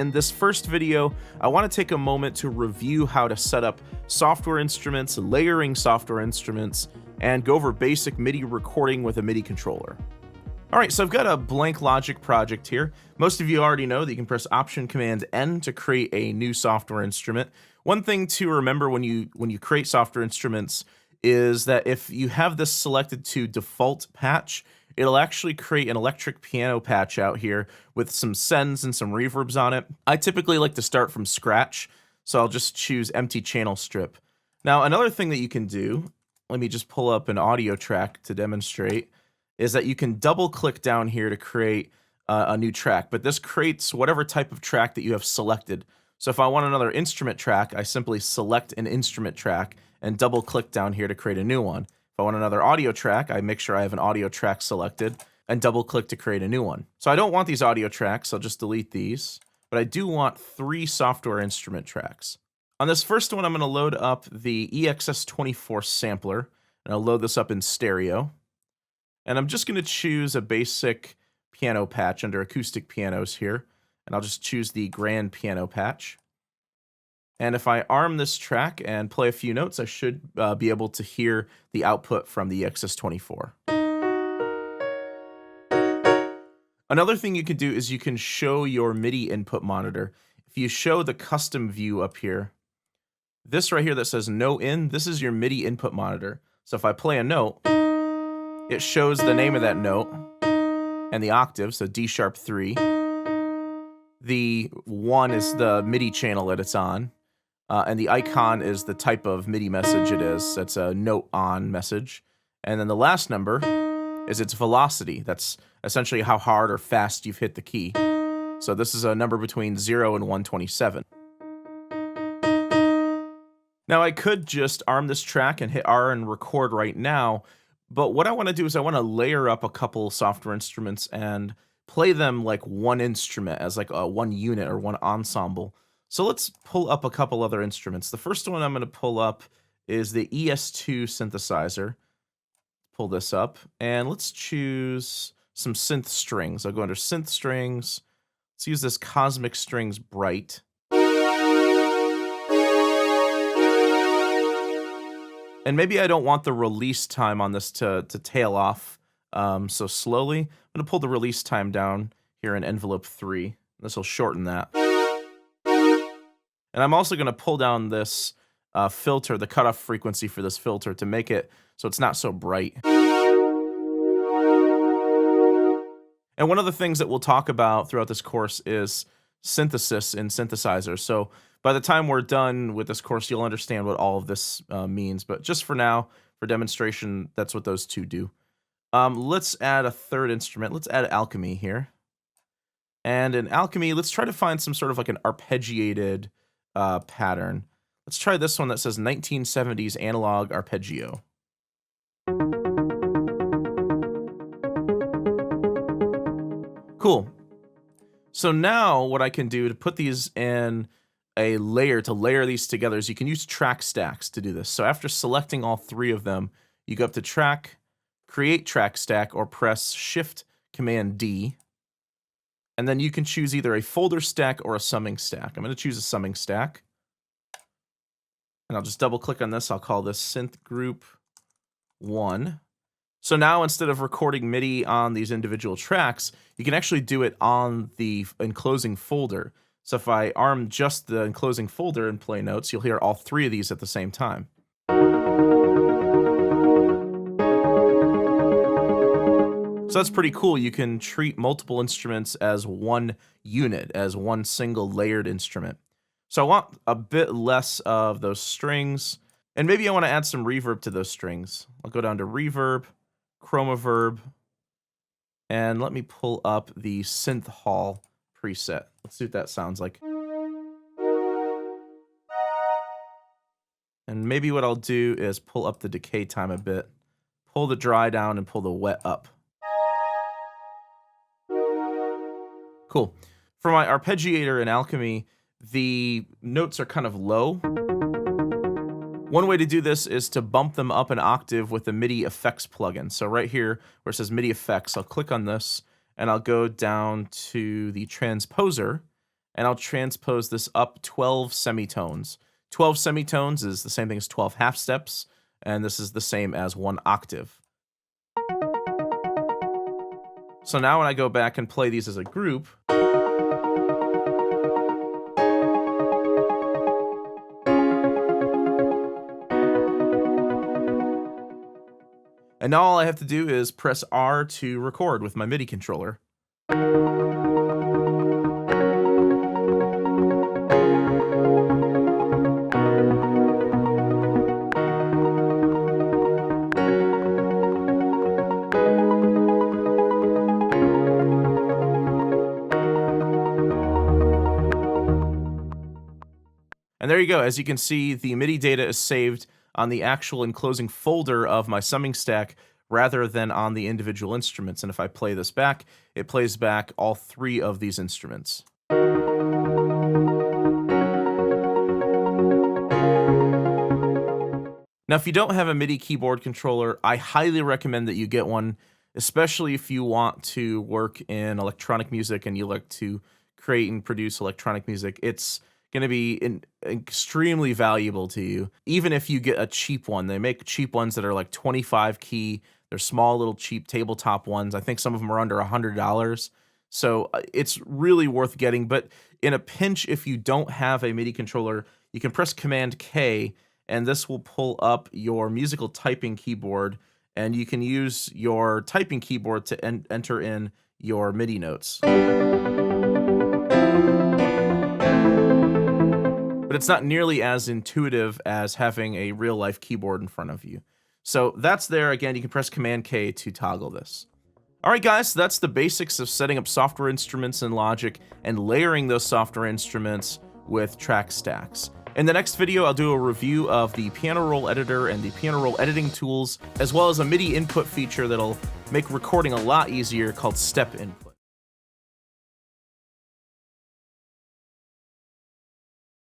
In this first video, I want to take a moment to review how to set up software instruments, layering software instruments, and go over basic MIDI recording with a MIDI controller. Alright, so I've got a blank Logic project here. Most of you already know that you can press Option Command N to create a new software instrument. One thing to remember when you create software instruments is that if you have this selected to default patch, it'll actually create an electric piano patch out here with some sends and some reverbs on it. I typically like to start from scratch, so I'll just choose empty channel strip. Now, another thing that you can do, let me just pull up an audio track to demonstrate, is that you can double click down here to create a new track, but this creates whatever type of track that you have selected. So if I want another instrument track, I simply select an instrument track and double click down here to create a new one. If I want another audio track, I make sure I have an audio track selected and double click to create a new one. So I don't want these audio tracks, I'll just delete these, but I do want 3 software instrument tracks. On this first one, I'm going to load up the EXS24 sampler, and I'll load this up in stereo. And I'm just going to choose a basic piano patch under acoustic pianos here, and I'll just choose the grand piano patch. And if I arm this track and play a few notes, I should be able to hear the output from the EXS24. Another thing you can do is you can show your MIDI input monitor. If you show the custom view up here, this right here that says no in, this is your MIDI input monitor. So if I play a note, it shows the name of that note and the octave, so D sharp 3. The 1 is the MIDI channel that it's on. And the icon is the type of MIDI message it is. That's a note on message. And then the last number is its velocity. That's essentially how hard or fast you've hit the key. So this is a number between 0 and 127. Now I could just arm this track and hit R and record right now, but what I want to do is I want to layer up a couple software instruments and play them like one instrument as like a one unit or one ensemble. So let's pull up a couple other instruments. The first one I'm going to pull up is the ES2 synthesizer. Pull this up, and let's choose some synth strings. I'll go under synth strings. Let's use this Cosmic Strings Bright. And maybe I don't want the release time on this to tail off so slowly. I'm going to pull the release time down here in envelope 3. This will shorten that. And I'm also going to pull down this filter, the cutoff frequency for this filter, to make it so it's not so bright. And one of the things that we'll talk about throughout this course is synthesis in synthesizers. So by the time we're done with this course, you'll understand what all of this means. But just for now, for demonstration, that's what those two do. Let's add a third instrument. Let's add Alchemy here. And in Alchemy, let's try to find some sort of like an arpeggiated pattern. Let's try this one that says 1970s analog arpeggio. Cool. So now what I can do to put these in a layer, to layer these together, is you can use track stacks to do this. So after selecting all 3 of them, you go up to track, create track stack, or press Shift Command D. And then you can choose either a folder stack or a summing stack. I'm going to choose a summing stack. And I'll just double click on this. I'll call this synth group 1. So now instead of recording MIDI on these individual tracks, you can actually do it on the enclosing folder. So if I arm just the enclosing folder and play notes, you'll hear all 3 of these at the same time. So that's pretty cool. You can treat multiple instruments as one unit, as one single layered instrument. So I want a bit less of those strings, and maybe I want to add some reverb to those strings. I'll go down to Reverb, Chromaverb, and let me pull up the Synth Hall preset. Let's see what that sounds like. And maybe what I'll do is pull up the decay time a bit, pull the dry down, and pull the wet up. Cool. For my arpeggiator in Alchemy, the notes are kind of low. One way to do this is to bump them up an octave with the MIDI effects plugin. So right here where it says MIDI effects, I'll click on this and I'll go down to the transposer and I'll transpose this up 12 semitones. 12 semitones is the same thing as 12 half steps, and this is the same as 1 octave. So now when I go back and play these as a group, and now all I have to do is press R to record with my MIDI controller. And there you go. As you can see, the MIDI data is saved on the actual enclosing folder of my summing stack rather than on the individual instruments. And if I play this back, it plays back all 3 of these instruments. Now, if you don't have a MIDI keyboard controller, I highly recommend that you get one, especially if you want to work in electronic music and you like to create and produce electronic music. It's going to be extremely valuable to you, even if you get a cheap one. They make cheap ones that are like 25 key. They're small, little, cheap tabletop ones. I think some of them are under $100. So it's really worth getting. But in a pinch, if you don't have a MIDI controller, you can press Command K, and this will pull up your musical typing keyboard, and you can use your typing keyboard to enter in your MIDI notes. But it's not nearly as intuitive as having a real-life keyboard in front of you. So that's there. Again, you can press Command K to toggle this. All right, guys, so that's the basics of setting up software instruments in Logic and layering those software instruments with track stacks. In the next video, I'll do a review of the piano roll editor and the piano roll editing tools, as well as a MIDI input feature that'll make recording a lot easier called Step Input.